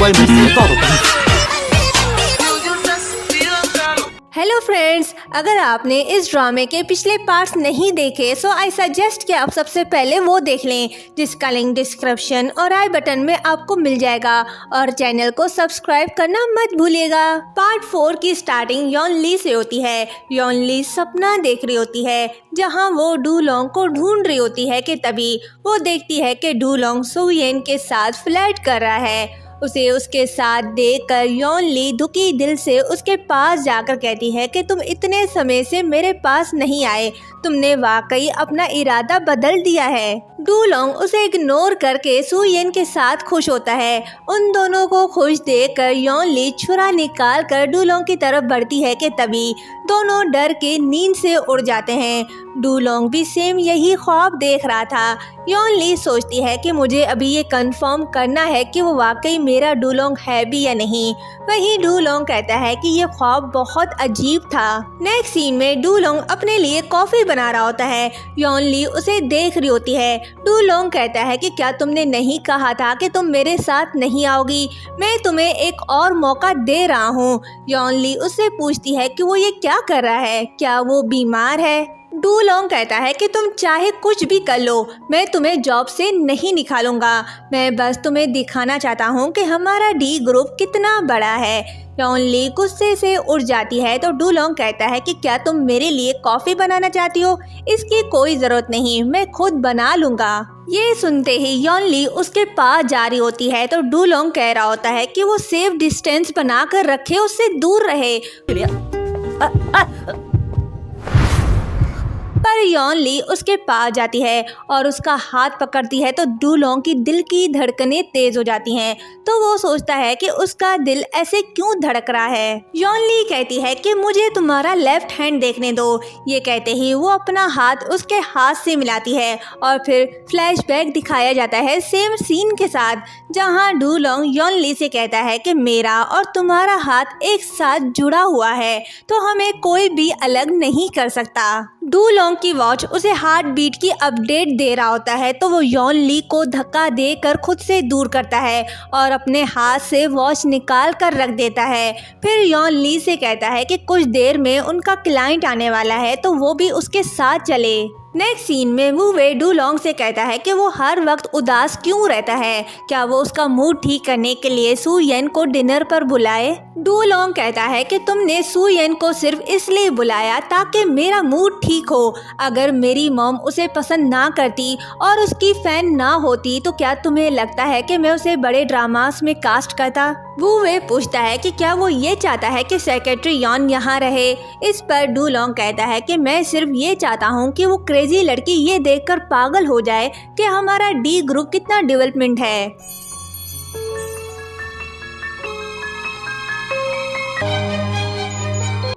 vai me ser todo. Hello friends, अगर आपने इस ड्रामे के पिछले पार्ट्स नहीं देखे सो आई सजेस्ट कि आप सबसे पहले वो देख लें, जिसका लिंक डिस्क्रिप्शन और आई बटन में आपको मिल जाएगा। और चैनल को सब्सक्राइब करना मत भूलिएगा। पार्ट 4 की स्टार्टिंग यॉन ली से होती है। यॉन ली सपना देख रही होती है जहां वो डूलोंग को ढूंढ रही होती है कि तभी वो देखती है कि डूलोंग सुयेन के साथ फ्लर्ट कर रहा है। उसे उसके साथ देखकर यॉन ली दुखी दिल से उसके पास जाकर कहती है कि तुम इतने समय से मेरे पास नहीं आए, तुमने वाकई अपना इरादा बदल दिया है। डूलोंग उसे इग्नोर करके सुयेन के साथ खुश होता है। उन दोनों को खुश देखकर यॉन ली छुरा निकाल कर डूलोंग की तरफ बढ़ती है कि तभी दोनों डर के नींद से उड़ जाते हैं। डूलोंग भी सेम यही ख्वाब देख रहा था। यॉन ली सोचती है कि मुझे अभी ये कंफर्म करना है कि वो वाकई मेरा डूलोंग है भी या नहीं। वहीं डूलोंग कहता है कि ये ख्वाब बहुत अजीब था। नेक्स्ट सीन में डूलोंग अपने लिए कॉफी बना रहा होता है। यॉन ली उसे देख रही होती है। डूलोंग कहता है कि क्या तुमने नहीं कहा था कि तुम मेरे साथ नहीं आओगी? मैं तुम्हें एक और मौका दे रहा हूँ। यॉन ली उससे पूछती है कि वो ये क्या कर रहा है, क्या वो बीमार है? डूलोंग कहता है कि तुम चाहे कुछ भी कर लो, मैं तुम्हें जॉब से नहीं निकालूंगा। मैं बस तुम्हें दिखाना चाहता हूँ कि हमारा डी ग्रुप कितना बड़ा है। यॉन ली गुस्से से उड़ जाती है तो डूलोंग कहता है कि क्या तुम मेरे लिए कॉफ़ी बनाना चाहती हो? इसकी कोई ज़रूरत नहीं, मैं खुद बना लूँगा। ये सुनते ही यॉन ली उसके पास जा रही होती है तो डूलोंग कह रहा होता है कि वो सेफ डिस्टेंस बना कर रखे, उससे दूर रहे। पर यॉन ली उसके पास जाती है और उसका हाथ पकड़ती है तो डूलोंग की दिल की धड़कनें तेज हो जाती हैं। तो वो सोचता है कि उसका दिल ऐसे क्यों धड़क रहा है। यॉन ली कहती है कि मुझे तुम्हारा लेफ्ट हैंड देखने दो। ये कहते ही वो अपना हाथ उसके हाथ से मिलाती है और फिर फ्लैशबैक दिखाया जाता है सेम सीन के साथ, जहाँ डूलोंग यॉन ली से कहता है कि मेरा और तुम्हारा हाथ एक साथ जुड़ा हुआ है तो हमें कोई भी अलग नहीं कर सकता। डूलोंग की वॉच उसे हार्ट बीट की अपडेट दे रहा होता है तो वो यॉन ली को धक्का देकर खुद से दूर करता है और अपने हाथ से वॉच निकाल कर रख देता है। फिर यॉन ली से कहता है कि कुछ देर में उनका क्लाइंट आने वाला है तो वो भी उसके साथ चले। नेक्स्ट सीन में वू वे डूलोंग से कहता है कि वो हर वक्त उदास क्यों रहता है, क्या वो उसका मूड ठीक करने के लिए सुयेन को डिनर पर बुलाए? डूलोंग कहता है कि तुमने सुयेन को सिर्फ इसलिए बुलाया ताकि मेरा मूड ठीक हो। अगर मेरी मॉम उसे पसंद ना करती और उसकी फैन ना होती तो क्या तुम्हें लगता है कि मैं उसे बड़े ड्रामास में कास्ट करता? वू वे पूछता है कि क्या वो ये चाहता है कि सेक्रेटरी यॉन यहाँ रहे? इस पर डूलोंग कहता है कि मैं सिर्फ ये चाहता हूँ कि वो क्रेजी लड़की ये देखकर पागल हो जाए कि हमारा डी ग्रुप कितना डेवलपमेंट है।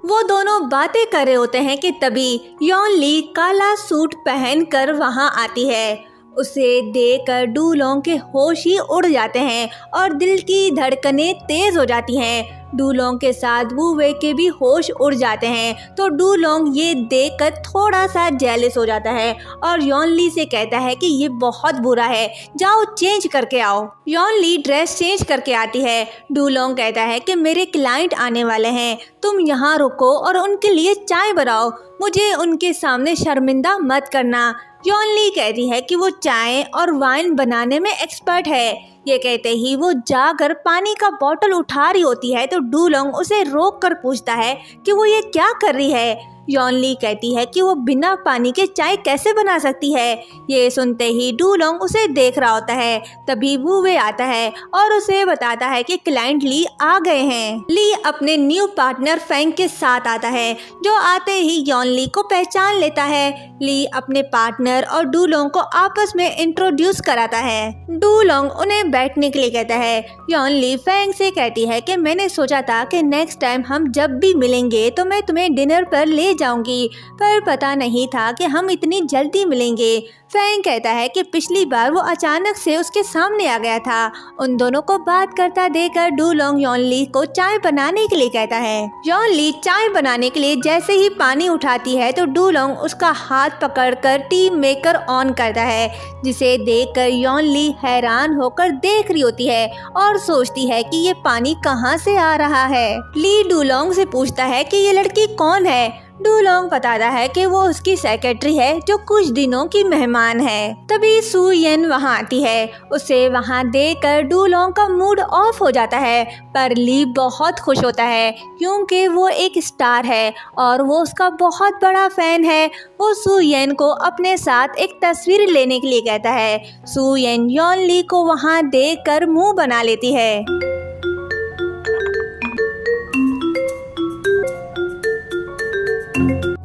वो दोनों बातें कर रहे होते हैं कि तभी यॉन ली काला सूट पहनकर वहां आती है। उसे देखकर डूलोंग के होश ही उड़ जाते हैं और दिल की धड़कनें तेज हो जाती हैं। डूलोंग के साथ वू वे के भी होश उड़ जाते हैं तो डूलोंग ये देखकर थोड़ा सा जेलस हो जाता है और यॉन ली से कहता है कि ये बहुत बुरा है, जाओ चेंज करके आओ। यॉन ली ड्रेस चेंज करके आती है। डूलोंग कहता है कि मेरे क्लाइंट आने वाले हैं, तुम यहाँ रुको और उनके लिए चाय बनाओ, मुझे उनके सामने शर्मिंदा मत करना। यॉन ली कहती है कि वो चाय और वाइन बनाने में एक्सपर्ट है। ये कहते ही वो जाकर पानी का बोतल उठा रही होती है तो डूलोंग उसे रोक कर पूछता है कि वो ये क्या कर रही है। यॉन ली कहती है कि वो बिना पानी के चाय कैसे बना सकती है। ये सुनते ही डूलोंग उसे देख रहा होता है। तभी वू वे आता है और उसे बताता है कि क्लाइंट ली आ गए हैं। ली अपने न्यू पार्टनर फैंग के साथ आता है जो आते ही यॉन ली को पहचान लेता है। ली अपने पार्टनर और डूलोंग को आपस में इंट्रोड्यूस कराता है। डूलोंग उन्हें बैठने के लिए कहता है। यॉन ली फैंग से कहती है कि मैंने सोचा था कि नेक्स्ट टाइम हम जब भी मिलेंगे तो मैं तुम्हें डिनर पर ले जाऊंगी, पर पता नहीं था कि हम इतनी जल्दी मिलेंगे। फैंग कहता है कि पिछली बार वो अचानक से उसके सामने आ गया था। उन दोनों को बात करता देखकर डुलोंग यॉनली को चाय बनाने के लिए कहता है। यॉनली चाय बनाने के लिए जैसे ही पानी उठाती है तो डुलोंग उसका हाथ पकड़कर टी मेकर ऑन करता है, जिसे देखकर यॉनली हैरान होकर देख रही होती है और सोचती है कि ये पानी कहाँ से आ रहा है। ली डुलोंग से पूछता है कि ये लड़की कौन है। डुलोंग बताता है कि वो उसकी सेक्रेटरी है जो कुछ दिनों की मेहमान है। तभी सू येन वहाँ आती है। उसे वहाँ देखकर डुलोंग का मूड ऑफ हो जाता है, पर ली बहुत खुश होता है क्योंकि वो एक स्टार है और वो उसका बहुत बड़ा फैन है। वो सू येन को अपने साथ एक तस्वीर लेने के लिए कहता है। सू येन यॉनली को वहाँ देखकर मुंह बना लेती है।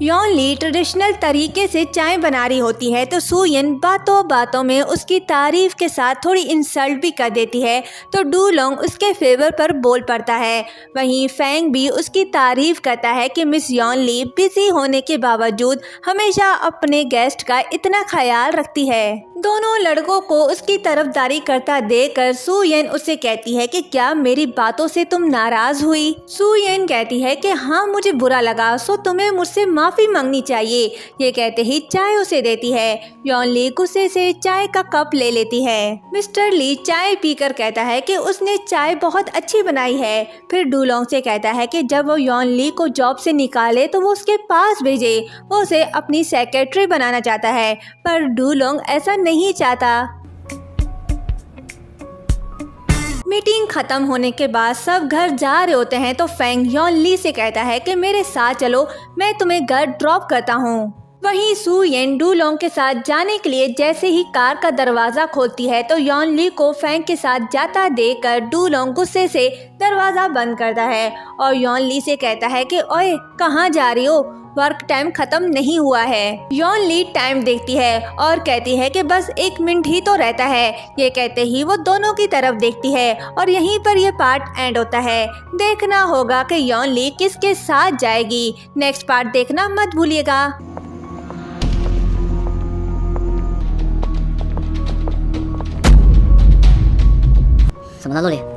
यॉनली ट्रेडिशनल तरीके से चाय बना रही होती है तो सू येन बातों बातों में उसकी तारीफ के साथ थोड़ी इंसल्ट भी कर देती है, तो डुलोंग उसके फेवर पर बोल पड़ता है। वहीं फैंग भी उसकी तारीफ करता है कि मिस यॉनली बिजी होने के बावजूद हमेशा अपने गेस्ट का इतना ख्याल रखती है। दोनों लड़कों को उसकी तरफदारी करता देखकर सू येन उससे कहती है कि क्या मेरी बातों से तुम नाराज हुई। सू येन कहती है कि हाँ, मुझे बुरा लगा, सो तुम्हें मुझसे माफी मांगनी चाहिए। ये कहते ही चाय उसे देती है। यॉनली गुस्से से चाय का कप ले लेती है। मिस्टर ली चाय पीकर कहता है कि उसने चाय बहुत अच्छी बनाई है। फिर डुलोंग से कहता है कि जब वो यॉनली को जॉब से निकाले तो वो उसके पास भेजे। वो उसे अपनी सेक्रेटरी बनाना चाहता है, पर डुलोंग ऐसा नहीं चाहता। मीटिंग खत्म होने के बाद सब घर जा रहे होते हैं तो फैंग यॉनली से कहता है कि मेरे साथ चलो, मैं तुम्हें घर ड्रॉप करता हूँ। वहीं सू येन डुलोंग के साथ जाने के लिए जैसे ही कार का दरवाजा खोलती है तो यॉनली को फैंग के साथ जाता देखकर डुलोंग गुस्से से दरवाजा बंद करता है और यॉनली से कहता है कि ओए, कहाँ जा रही हो, वर्क टाइम खत्म नहीं हुआ है। यॉनली टाइम देखती है और कहती है कि बस 1 मिनट ही तो रहता है। ये कहते ही वो दोनों की तरफ देखती है और यहीं पर ये पार्ट एंड होता है। देखना होगा कि यॉनली किसके साथ जाएगी। नेक्स्ट पार्ट देखना मत भूलिएगा।什么呢，洛里？